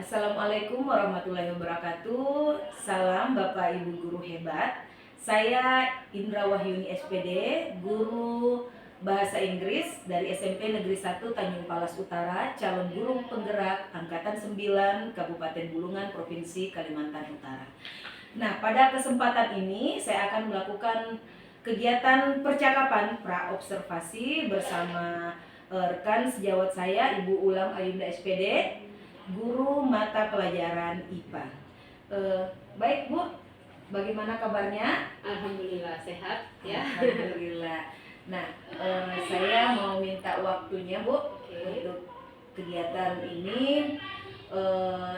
Assalamualaikum warahmatullahi wabarakatuh. Salam Bapak Ibu guru hebat. Saya Indra Wahyuni SPD, guru Bahasa Inggris dari SMP Negeri 1 Tanjung Palas Utara, calon guru penggerak Angkatan 9 Kabupaten Bulungan, Provinsi Kalimantan Utara. Nah, pada kesempatan ini saya akan melakukan kegiatan percakapan pra-observasi bersama rekan sejawat saya, Ibu Ulam Ayunda SPD, guru mata pelajaran IPA. Baik Bu, bagaimana kabarnya? Alhamdulillah sehat ya. Alhamdulillah. Nah, saya mau minta waktunya Bu untuk kegiatan ini.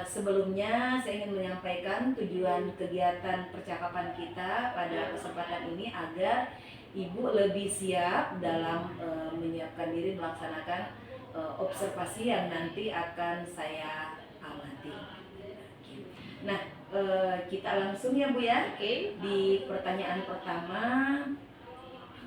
Sebelumnya saya ingin menyampaikan tujuan kegiatan percakapan kita pada kesempatan ini agar Ibu lebih siap dalam menyiapkan diri melaksanakan observasi yang nanti akan saya amati. Nah, kita langsung ya Bu ya. Di pertanyaan pertama,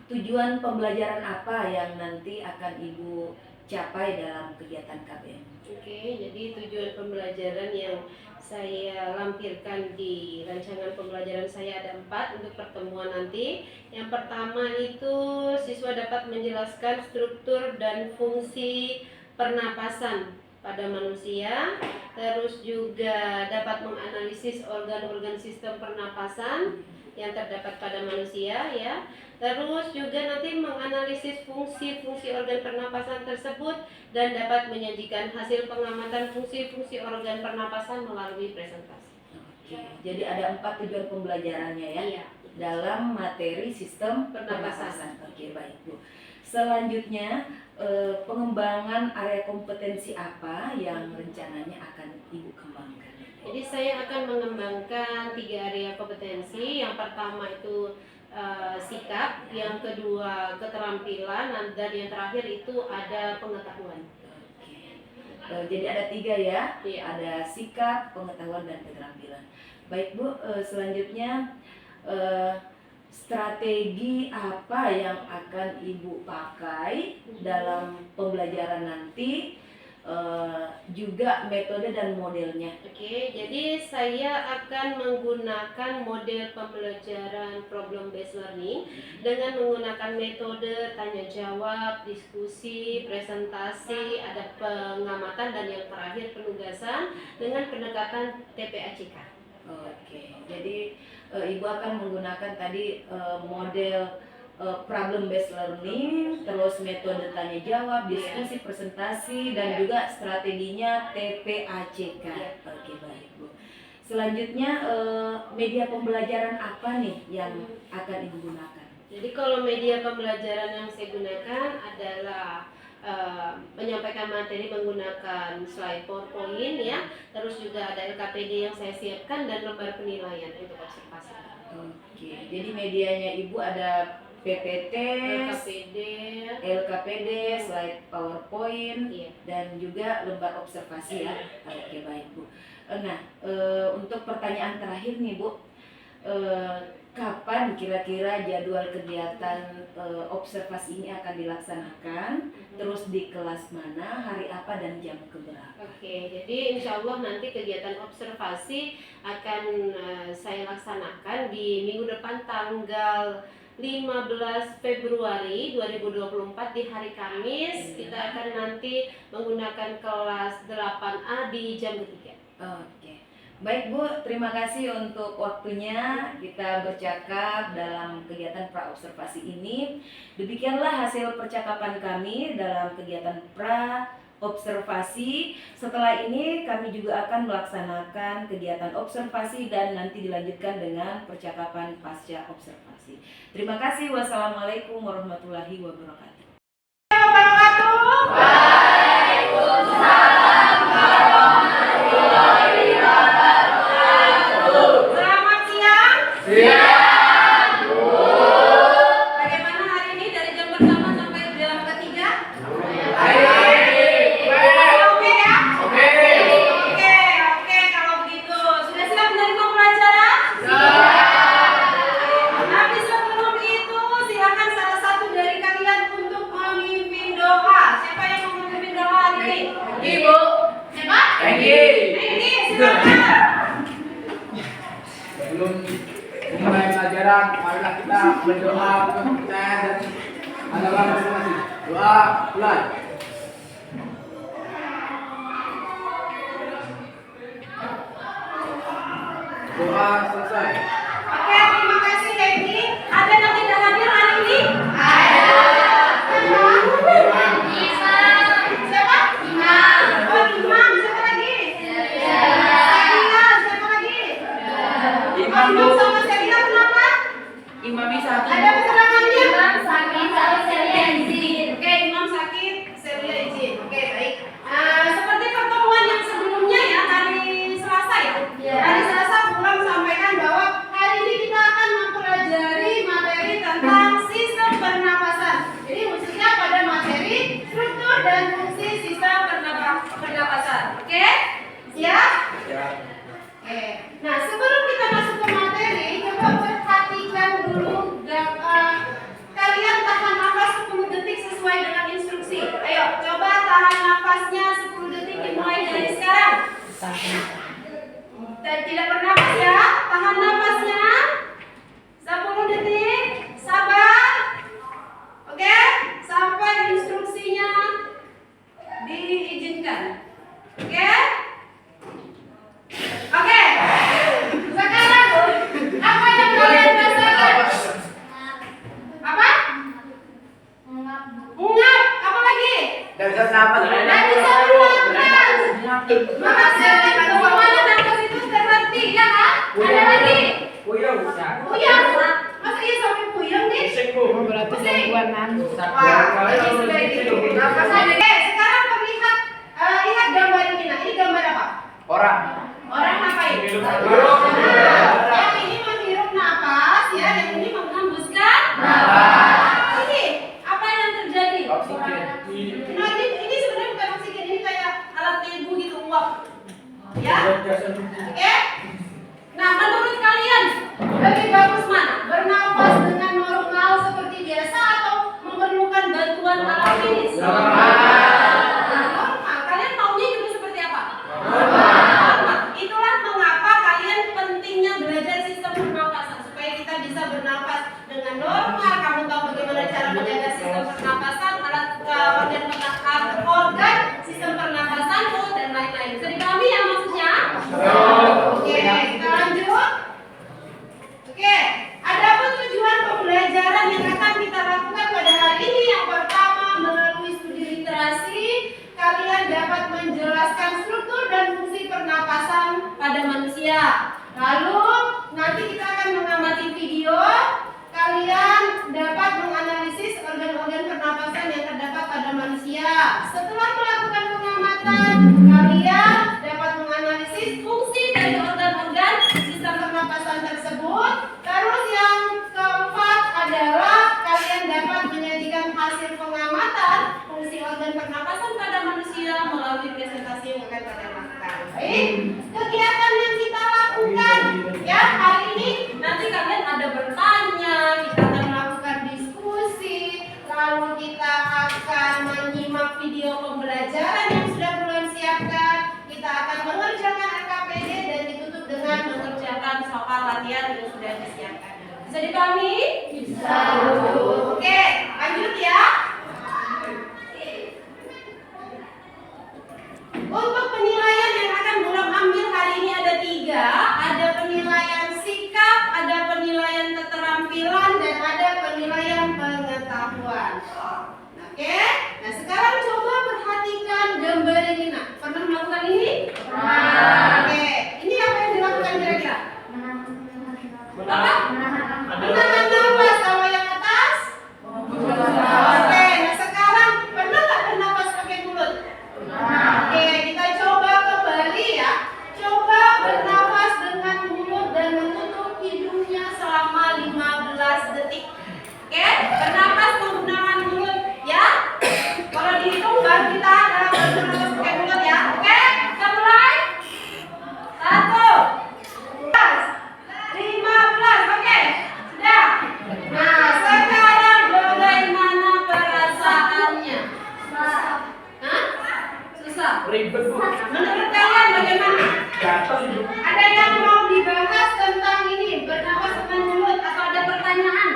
tujuan pembelajaran apa yang nanti akan Ibu capai dalam kegiatan KBM? Jadi tujuan pembelajaran yang saya lampirkan di rancangan pembelajaran saya ada 4 untuk pertemuan nanti. Yang pertama itu siswa dapat menjelaskan struktur dan fungsi pernapasan pada manusia, terus juga dapat menganalisis organ-organ sistem pernapasan yang terdapat pada manusia ya. Terus juga nanti menganalisis fungsi-fungsi organ pernapasan tersebut dan dapat menyajikan hasil pengamatan fungsi-fungsi organ pernapasan melalui presentasi. Jadi ada 4 tujuan pembelajarannya ya. Iya. Dalam materi sistem pernapasan. Baik Bu. Selanjutnya pengembangan area kompetensi apa yang rencananya akan Ibu kembangkan? Jadi saya akan mengembangkan 3 area kompetensi. Yang pertama itu sikap, yang kedua keterampilan, dan yang terakhir itu ada pengetahuan. Jadi ada 3 ya. Iya. Ada sikap, pengetahuan, dan keterampilan. Baik Bu, selanjutnya strategi apa yang akan Ibu pakai dalam pembelajaran nanti, juga metode dan modelnya? Jadi saya akan menggunakan model pembelajaran problem based learning dengan menggunakan metode tanya jawab, diskusi, presentasi, ada pengamatan, dan yang terakhir penugasan dengan pendekatan TPACK. Jadi Ibu akan menggunakan tadi model problem based learning, terus metode tanya jawab, diskusi, presentasi, dan juga strateginya TPACK. Baik Bu. Selanjutnya media pembelajaran apa nih yang akan Ibu gunakan? Jadi kalau media pembelajaran yang saya gunakan adalah menyampaikan materi menggunakan slide PowerPoint ya, terus juga ada LKPD yang saya siapkan dan lembar penilaian untuk observasi. Jadi medianya Ibu ada PPT, LKPD, slide PowerPoint, dan juga lembar observasi ya. Baik Bu. Nah, untuk pertanyaan terakhir nih Bu, kapan kira-kira jadwal kegiatan observasi ini akan dilaksanakan? Terus di kelas mana, hari apa, dan jam keberapa? Jadi insya Allah nanti kegiatan observasi akan saya laksanakan di minggu depan tanggal 15 Februari 2024 di hari Kamis. Kita akan nanti menggunakan kelas 8A di jam ketiga. Baik Bu, terima kasih untuk waktunya kita bercakap dalam kegiatan pra-observasi ini. Demikianlah hasil percakapan kami dalam kegiatan pra-observasi. Setelah ini kami juga akan melaksanakan kegiatan observasi dan nanti dilanjutkan dengan percakapan pasca observasi. Terima kasih. Wassalamualaikum warahmatullahi wabarakatuh. Bagaimana hari ini dari jam pertama sampai jam ketiga? Oke, kalau begitu sudah siap menerima pelajaran? Tapi sebelum itu silakan salah satu dari kalian untuk memimpin doa. Siapa yang mau memimpin doa hari ini? Ibu. Siapa? Peggy. Peggy. berdoa kepercayaan dan anak-anak masing-masing. Doa mulai. Doa selesai. Oke, terima kasih Hendy. Ada yang tidak hadir hari ini? Siapa? Oh, Imam. Siapa lagi? Selina. Siapa lagi? Imam, Bu. Imam sama Selina kenapa? Imam bisa. Ada keterangannya? izin. Oke, Imam sakit, Selina izin. Oke, baik. Seperti pertemuan yang sebelumnya ya, hari Selasa ya. Hari Selasa pulang sampaikan bahwa hari ini kita akan mempelajari materi tentang sistem pernapasan. Jadi khususnya pada materi struktur dan fungsi sistem pernapasan. Oke? Siap? Ya. Oke. Nah, sebelum kita masuk ke materi, coba perhatikan dulu kalian tahan nafas 10 detik sesuai dengan instruksi. Ayo, coba tahan nafasnya 10 detik dimulai dari sekarang. Dan tidak bernapas ya. Tahan nafasnya 10 detik. Sabar. Oke? Sampai instruksinya diizinkan. Oke? Oke. Sekarang apa yang kalian rasakan? Apa? Ungap. Apa lagi? Dan bisa nafas. Dan bisa bernapas. Makasih. Bagaimana nafas itu terhenti ya kan? Ada lagi? Puyeng. Puyeng. Masa iya sampai puyeng nih? Pusing, Bu. Pusing. Wah, Ini sudah ini. Nafas aja. Oke, sekarang perlihat lihat gambar ini. Nah, ini gambar apa? Orang. Orang ngapain? Hirup. Yang ini menghirup napas, ya. Yang ini menghembuskan napas. Ini apa yang terjadi? Oksigen. Nah, ini sebenarnya bukan oksigen, ini kayak alat ibu gitu uap. Ya? Oke? Nah, menurut kalian lebih bagus mana? Bernapas dengan normal seperti biasa atau memerlukan bantuan alat medis? Normal. Kalian maunya juga seperti apa? Normal. Itulah mengapa kalian pentingnya belajar sistem pernapasan supaya kita bisa bernapas dengan normal. Kamu tahu bagaimana cara menjaga sistem pernapasan, organ sistem pernapasan, dan lain-lain. Bisa dipahami ya maksudnya? Oke, kita lanjut. Oke, adapun tujuan pembelajaran yang akan kita lakukan pada hari ini yang pertama melalui studi literasi, kalian dapat menjelaskan struktur dan fungsi pernapasan pada manusia. Lalu nanti kita akan mengamati video. Kalian dapat menganalisis organ-organ pernapasan yang terdapat pada manusia. Setelah melakukan pengamatan, kalian dapat menganalisis fungsi dari organ-organ sistem pernapasan tersebut. Terus yang keempat adalah kalian dapat menyajikan hasil pengamatan fungsi organ pernapasan pada manusia melalui presentasi yang akan kalian lakukan. Baik, kegiatan yang kita lakukan ya hari ini, nanti kalian ada bertanya, kita akan melakukan diskusi, lalu kita akan menyimak video pembelajaran yang sudah bulan siapkan, kita akan mengerjakan RKPD dan ditutup dengan mengerjakan soal latihan yang sudah disiapkan. Bisa dipahami? Bisa. Oke, lanjut ya. Untuk penilaian yang akan Bulan ambil hari ini ada 3. Ada penilaian sikap, ada penilaian keterampilan, dan ada penilaian pengetahuan. Oke, nah sekarang coba perhatikan gambar ini. Nah, pernah melakukan ini? Pernah. Oke, ini apa yang dilakukan kira-kira? Apa? Menahan nafas. Kalau yang atas? Oke, nah sekarang pernah nggak bernafas pakai mulut? Oke, kita coba kembali ya. Coba bernafas dengan mulut dan menutup hidungnya selama 15 detik. Oke, bernafas menggunakan mulut ya. Kalau dihitung baru kita bernafas pakai mulut ya. Oke, kita mulai. 15. Oke, sudah. Nah, sekarang bagaimana perasaannya? Hah? Susah. Ribet, Bu. Menurut kalian bagaimana? Gatel, Bu. Ada yang mau dibahas tentang ini, bernafas dengan mulut, atau ada pertanyaan?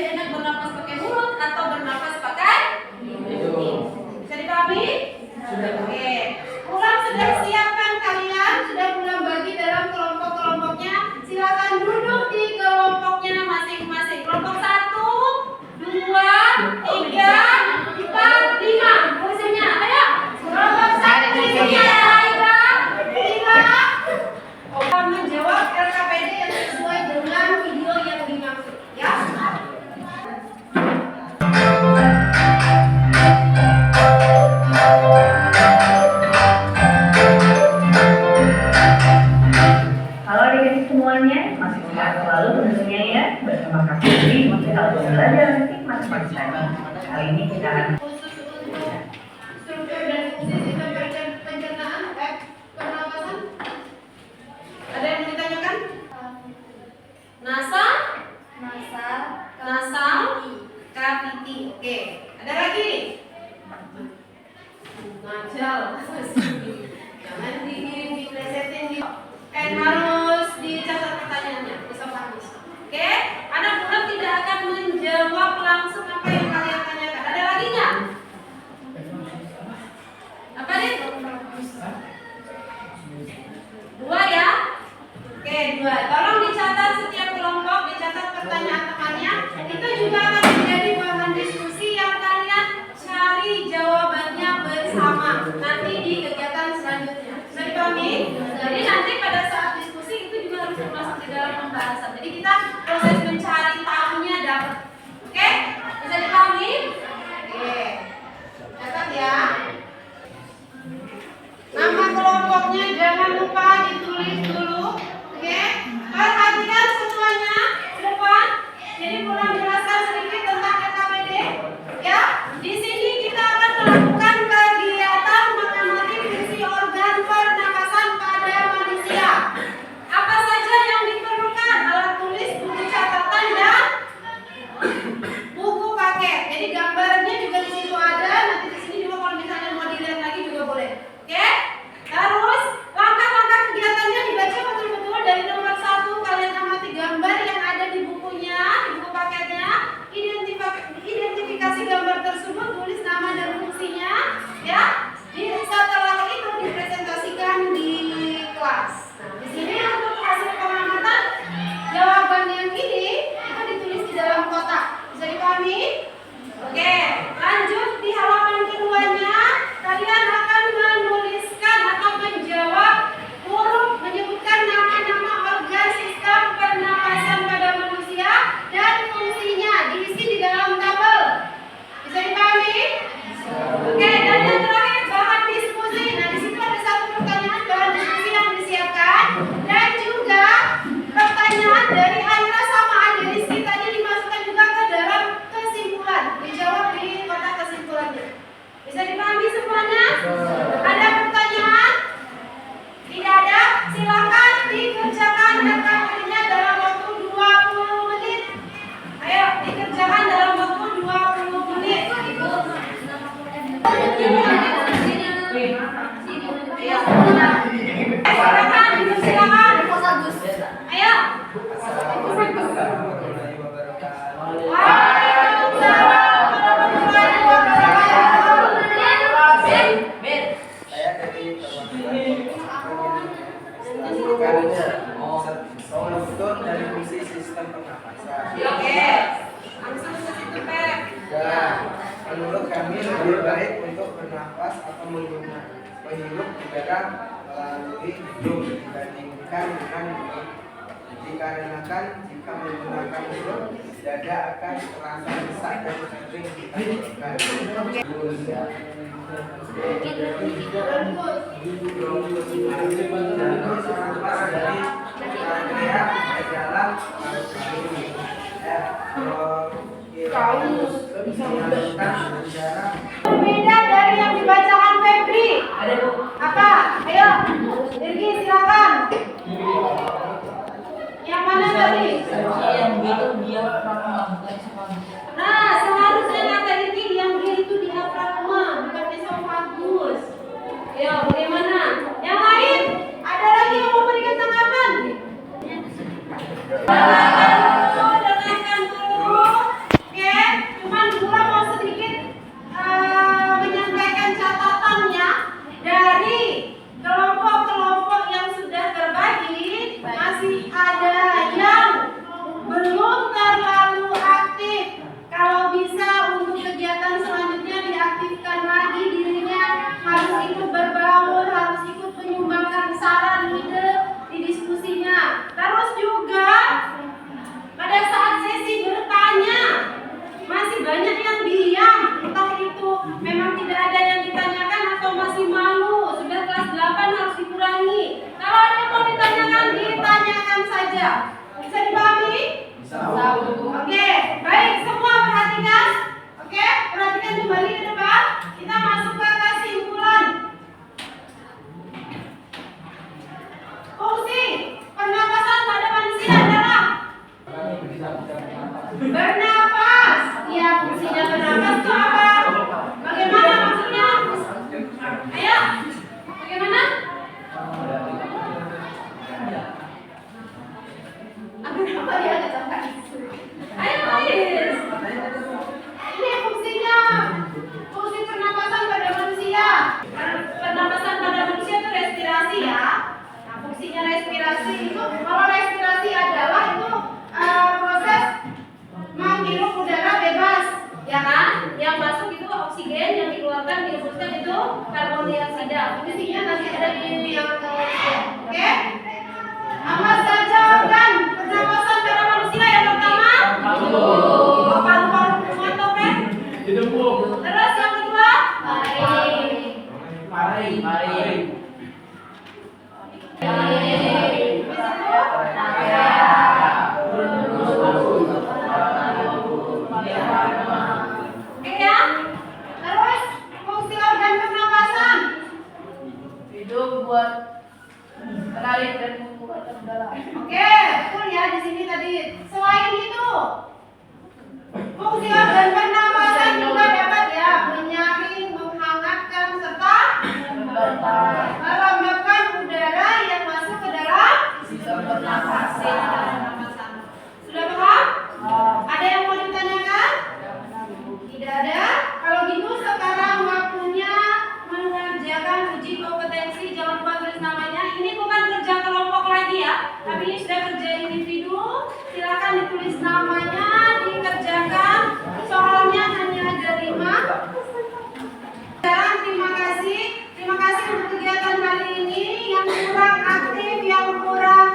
lebih enak bernafas pakai mulut atau bernafas pakai hidung? Bisa dipahami? Sudah. Oke. Pulang sudah siapkan kalian? Sudah pulang bagi dalam kelompok-kelompoknya? Silakan duduk di kelompoknya masing-masing. Kelompok 1, 2, 3, 4, 5. Kursinya, ayo. Kelompok 1 kursinya. Menjawab LKPD yang sesuai dengan video yang dimaksud, ya. Halo adik-adik semuanya, masih sehat selalu tentunya ya. Bersama Kak Putri untuk album belajar hikmat Pancasila. Kali ini kita akan Khusus untuk struktur dan fungsi sistem pencernaan, pernapasan. Ada yang mau ditanyakan? Nasal, cavity. Oke. Ada lagi? Nasal. Jangan diplesetin di. Kan harus dicatat pertanyaannya. Bisa bagus. Oke. Anak-anak tidak akan menjawab langsung apa yang kalian tanyakan. Ada lagi nggak? Apa nih? 2 ya? Oke, 2. Tolong dicatat setiap kelompok, dicatat pertanyaan temannya. Itu juga akan menjadi bahan diskusi yang kalian cari jawabannya bersama nanti di kegiatan selanjutnya. Bisa dipahami? Jadi nanti pada saat diskusi itu juga harus termasuk di dalam pembahasan. Jadi kita proses mencari tahunya dapat. Oke? Bisa dipahami? Oke. Catat ya. Nama kelompoknya jangan lupa ditulis dulu. Oke? Perhatikan semuanya di depan. Jadi kurang jelaskan sedikit tentang LKPD. Ya, di sini kita akan melakukan kegiatan mengamati fungsi organ pernapasan pada manusia. Apa saja yang diperlukan? Alat tulis, buku catatan dan buku paket. Jadi gambarnya juga di situ ada. Nanti di sini juga kalau misalnya mau dilihat lagi juga boleh. Oke? Terus langkah-langkah kegiatannya dibaca betul-betul dari nomor 1. Kalian amati gambar yang ada di bukunya, di buku paketnya. Identifikasi gambar tersebut, tulis nama dan fungsinya, ya. Setelah itu dipresentasikan di kelas. Nah, di sini untuk hasil pengamatan jawaban yang ini itu ditulis di dalam kotak. Bisa dipahami? Oke, lanjut di halaman keduanya. Kalian akan menuliskan atau menjawab huruf menyebutkan nama-nama organ sistem pernapasan pada manusia dan fungsinya diisi di dalam tabel. Bisa dipahami? Oke, dan yang terakhir bahan diskusi. Nah, di situ ada satu pertanyaan bahan diskusi yang disiapkan dan juga pertanyaan dari Aira sama Adi tadi dimasukkan juga ke dalam kesimpulan. Dijawab di kotak kesimpulannya. Bisa dipahami semuanya? Ada pertanyaan? Tidak ada? Silakan dikerjakan LKPD-nya dalam waktu 20 menit. Ayo, dikerjakan dalam waktu 20 menit. Silakan, dipersilakan. Ayo. Waalaikumsalam warahmatullahi wabarakatuh. Saya dari struktur dan fungsi sistem pernapasan. Oke. Langsung ke situ, Pep. Ya, menurut kami lebih baik untuk bernafas atau menghirup udara melalui hidung dibandingkan dengan mulut. Dikarenakan jika menggunakan mulut, dada akan terasa sesak dan sering ditenggorokan. Berbeda dari yang dibacakan Febri. Apa? Ayo, Irgi silakan. Yang mana tadi? Yang gitu dia Nah, seharusnya kata Irgi yang itu diafragma, bukan esofagus. Ayo, bagaimana? Yang lain? Ada lagi yang mau berikan tanggapan? Dengarkan dulu. Oke, baik semua perhatikan. Oke, perhatikan kembali ke depan. Kita masuk ke kesimpulan. Fungsi pernapasan pada manusia adalah bernapas. Ya, fungsinya bernapas itu apa? Bagaimana maksudnya? Ayo, bagaimana? Apa dia ada sampai? Ayo, Ais. Ini fungsinya. Fungsi pernapasan pada manusia. Pernapasan pada manusia itu respirasi ya. Nah, fungsinya respirasi itu, kalau respirasi adalah itu proses menghirup udara bebas, ya kan? Yang masuk itu oksigen, yang dikeluarkan dihembuskan itu karbon dioksida. Fungsinya nanti ada di yang oke? Apa saja organ pernapasan pada manusia yang pertama? Paru-paru topeng. Terus yang kedua? Mari. Oke ya? Terus fungsi organ pernapasan? Hidung buat mengalir dan membuat dalam. Oke, betul ya di sini tadi. Selain itu, fungsi organ pernapasan juga dapat ya menyaring, menghangatkan serta melembabkan udara yang masuk ke dalam Sistem pernapasan. pernapasan. Sudah paham? Ada yang mau ditanyakan? Tidak ada. Kalau gitu sekarang waktunya mengerjakan uji kompetensi. Jangan lupa tulis namanya. Ini bukan kerja kelompok lagi ya, tapi ini sudah kerja individu. Silakan ditulis namanya, dikerjakan. Soalnya hanya ada 5. Sekarang terima kasih untuk kegiatan kali ini. Yang kurang aktif, yang kurang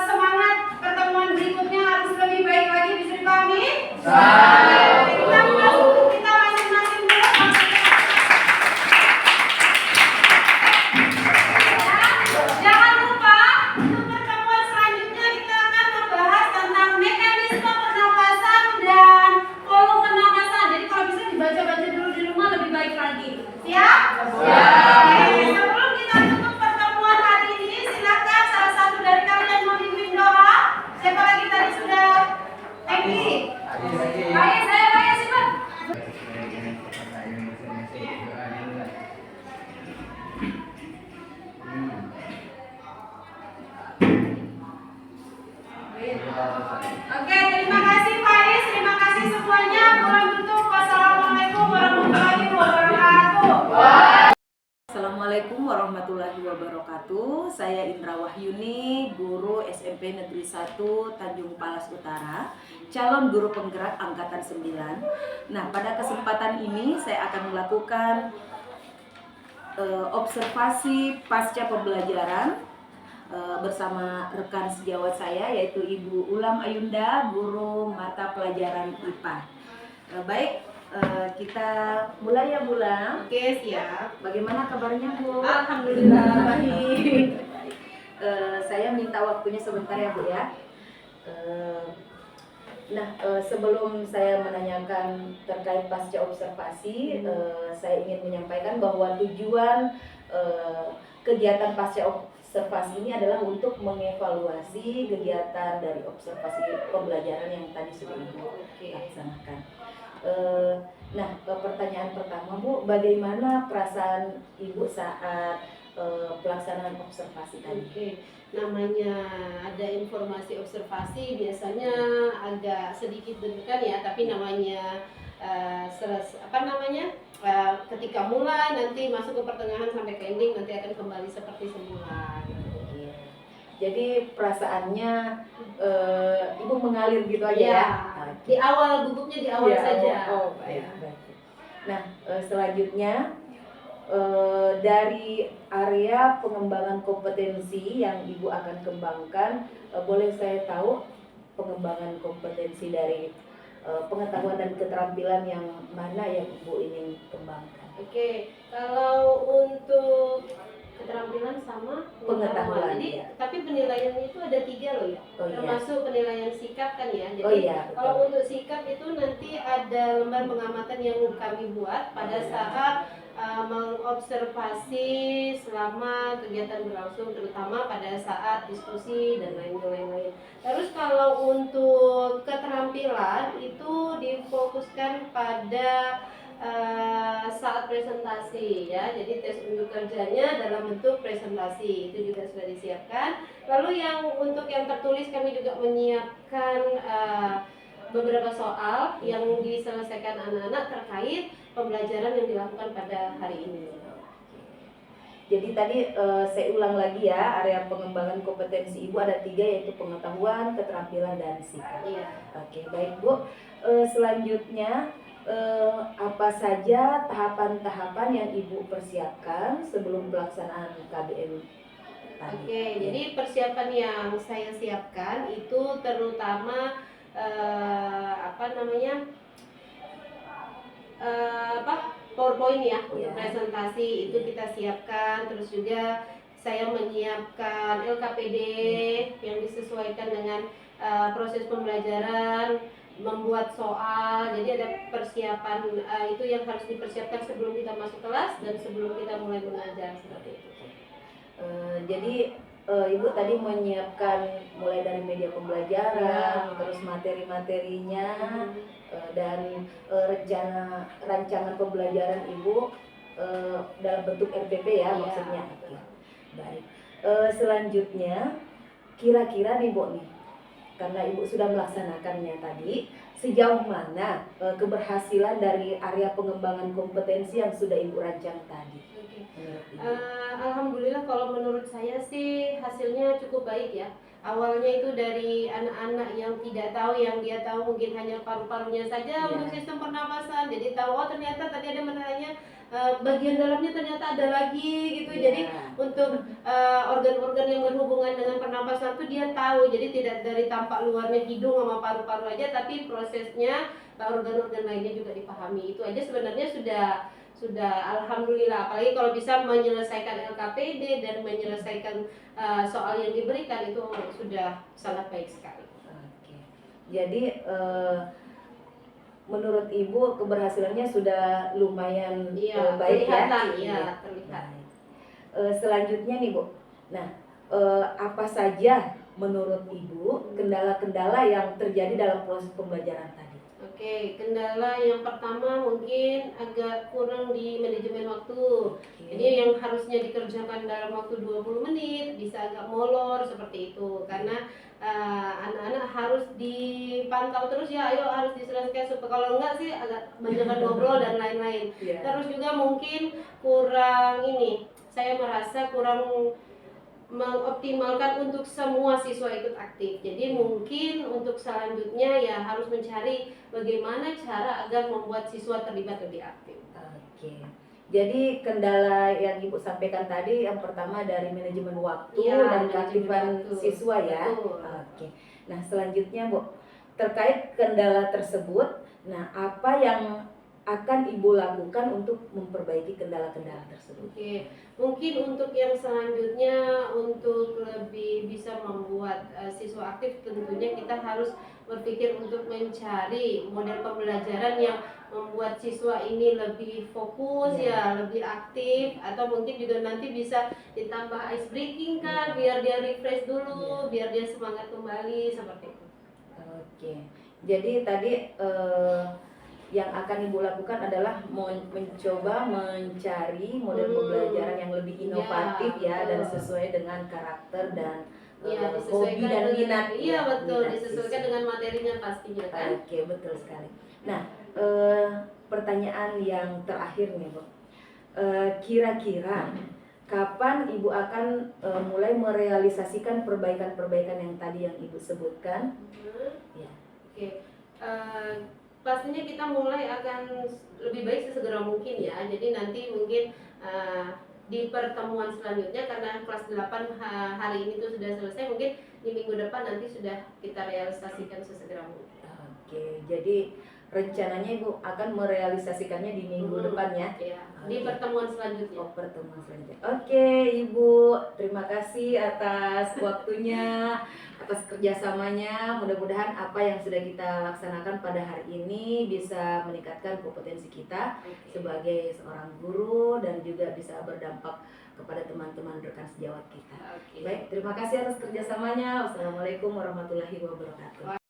semangat, pertemuan berikutnya harus lebih baik lagi. Bisa dipahami? Kita masing-masing dulu. Jangan lupa untuk pertemuan selanjutnya kita akan membahas tentang mekanisme pernapasan dan volume pernapasan. Jadi kalau bisa dibaca-baca dulu di rumah lebih baik lagi. Siap? Oke, sebelum kita tutup pertemuan hari ini, silakan salah satu dari kalian memimpin doa. Siapa lagi tadi sudah? Eki. Baik, saya baik Simon. Oke, terima kasih Faiz, terima kasih semuanya. Kurang tutup. Wassalamualaikum warahmatullahi wabarakatuh. Assalamualaikum warahmatullahi wabarakatuh. Saya Indra Wahyuni, guru SMP Negeri 1 Tanjung Palas Utara, calon guru penggerak angkatan 9. Nah, pada kesempatan ini saya akan melakukan observasi pasca pembelajaran bersama rekan sejawat saya yaitu Ibu Ulam Ayunda, guru mata pelajaran IPA. Baik, kita mulai ya Bu Ulam. Oke, siap. Bagaimana kabarnya Bu? Alhamdulillah. Baik. Saya minta waktunya sebentar ya Bu ya. Sebelum saya menanyakan terkait pasca observasi, saya ingin menyampaikan bahwa tujuan kegiatan pasca observasi ini adalah untuk mengevaluasi kegiatan dari observasi pembelajaran yang tadi sudah Ibu laksanakan. Pertanyaan pertama Bu, bagaimana perasaan Ibu saat pelaksanaan observasi tadi? Oke, namanya ada informasi observasi biasanya agak sedikit deg-degan ya, tapi namanya ketika mulai nanti masuk ke pertengahan sampai ke ending nanti akan kembali seperti semula. Iya. Jadi perasaannya Ibu mengalir gitu aja Ya, ya? di awal gugupnya di awal Iya, saja. baik, Ya. baik. Nah, selanjutnya dari area pengembangan kompetensi yang Ibu akan kembangkan, boleh saya tahu pengembangan kompetensi dari pengetahuan dan keterampilan yang mana yang Ibu ingin kembangkan? Oke, kalau untuk keterampilan sama Pengetahuan, Jadi ya. tapi penilaiannya itu ada 3 loh ya. Oh, iya. Termasuk penilaian sikap kan ya. Jadi Oh, iya, betul. kalau untuk sikap itu nanti ada lembar pengamatan yang kami buat pada saat mengobservasi selama kegiatan berlangsung, terutama pada saat diskusi dan lain-lain. Terus kalau untuk keterampilan itu difokuskan pada saat presentasi ya, jadi tes unjuk kerjanya dalam bentuk presentasi itu juga sudah disiapkan. Lalu yang untuk yang tertulis kami juga menyiapkan beberapa soal yang diselesaikan anak-anak terkait pembelajaran yang dilakukan pada hari ini. Jadi tadi saya ulang lagi ya, area pengembangan kompetensi Ibu ada 3, yaitu pengetahuan, keterampilan, dan sikap. Iya. Oke, baik Bu. Selanjutnya apa saja tahapan-tahapan yang Ibu persiapkan sebelum pelaksanaan KBM tadi? Oke, jadi persiapan yang saya siapkan itu terutama PowerPoint ya untuk presentasi itu kita siapkan. Terus juga saya menyiapkan LKPD yang disesuaikan dengan proses pembelajaran, membuat soal. Jadi ada persiapan itu yang harus dipersiapkan sebelum kita masuk kelas dan sebelum kita mulai mengajar seperti itu. Jadi Ibu tadi menyiapkan mulai dari media pembelajaran, terus materi-materinya, dan rancangan pembelajaran Ibu dalam bentuk RPP ya, maksudnya. Oke. Baik. Selanjutnya kira-kira nih Bu nih, karena Ibu sudah melaksanakannya tadi, sejauh mana keberhasilan dari area pengembangan kompetensi yang sudah Ibu rancang tadi? Alhamdulillah kalau menurut saya sih hasilnya cukup baik ya. Awalnya itu dari anak-anak yang tidak tahu, yang dia tahu mungkin hanya paru-parunya saja untuk sistem pernapasan. Jadi tahu oh ternyata tadi ada menanya bagian dalamnya ternyata ada lagi gitu. Jadi untuk organ-organ yang berhubungan dengan pernapasan itu dia tahu. Jadi tidak dari tampak luarnya hidung sama paru-paru aja, tapi prosesnya organ-organ lainnya juga dipahami. Itu aja sebenarnya sudah alhamdulillah. Apalagi kalau bisa menyelesaikan LKPD dan menyelesaikan soal yang diberikan itu sudah sangat baik sekali. Oke. Jadi menurut Ibu keberhasilannya sudah lumayan baik kelihatan, ya? Terlihat. Selanjutnya nih Bu, nah apa saja menurut Ibu kendala-kendala yang terjadi dalam proses pembelajaran tadi? Oke, kendala yang pertama mungkin agak kurang di manajemen waktu. Jadi yang harusnya dikerjakan dalam waktu 20 menit bisa agak molor seperti itu. Karena anak-anak harus dipantau terus ya, ayo harus diselesaikan supaya kalau enggak sih agak banyak ngobrol dan lain-lain. Terus juga mungkin kurang saya merasa kurang mengoptimalkan untuk semua siswa ikut aktif. Jadi mungkin untuk selanjutnya ya harus mencari bagaimana cara agar membuat siswa terlibat lebih aktif. Oke. Jadi kendala yang Ibu sampaikan tadi yang pertama dari manajemen waktu dan keaktifan siswa ya. Betul. Oke. Nah, selanjutnya Bu, terkait kendala tersebut, nah apa yang akan Ibu lakukan untuk memperbaiki kendala-kendala tersebut? Oke, mungkin untuk yang selanjutnya untuk lebih bisa membuat siswa aktif, tentunya kita harus berpikir untuk mencari model pembelajaran yang membuat siswa ini lebih fokus lebih aktif, atau mungkin juga nanti bisa ditambah ice breaking kan, biar dia refresh dulu, biar dia semangat kembali seperti itu. Oke, jadi tadi yang akan Ibu lakukan adalah mencoba mencari model pembelajaran yang lebih inovatif dan sesuai dengan karakter dan hobi dan minat. Iya betul, disesuaikan dengan materinya pastinya kan. Oke, betul sekali. Nah, pertanyaan yang terakhir nih Bu, kira-kira kapan Ibu akan mulai merealisasikan perbaikan-perbaikan yang tadi yang Ibu sebutkan? Oke. Pastinya kita mulai akan lebih baik sesegera mungkin ya. Jadi nanti mungkin di pertemuan selanjutnya, karena kelas 8 hari ini tuh sudah selesai, mungkin di minggu depan nanti sudah kita realisasikan sesegera mungkin. Oke, jadi rencananya Ibu akan merealisasikannya di minggu depan ya. Ya, di pertemuan selanjutnya. Oh, pertemuan selanjutnya. Oke, Ibu, terima kasih atas waktunya, atas kerjasamanya. Mudah-mudahan apa yang sudah kita laksanakan pada hari ini bisa meningkatkan kompetensi kita sebagai seorang guru dan juga bisa berdampak kepada teman-teman rekan sejawat kita. Oke. Baik, terima kasih atas kerjasamanya. Wassalamualaikum warahmatullahi wabarakatuh.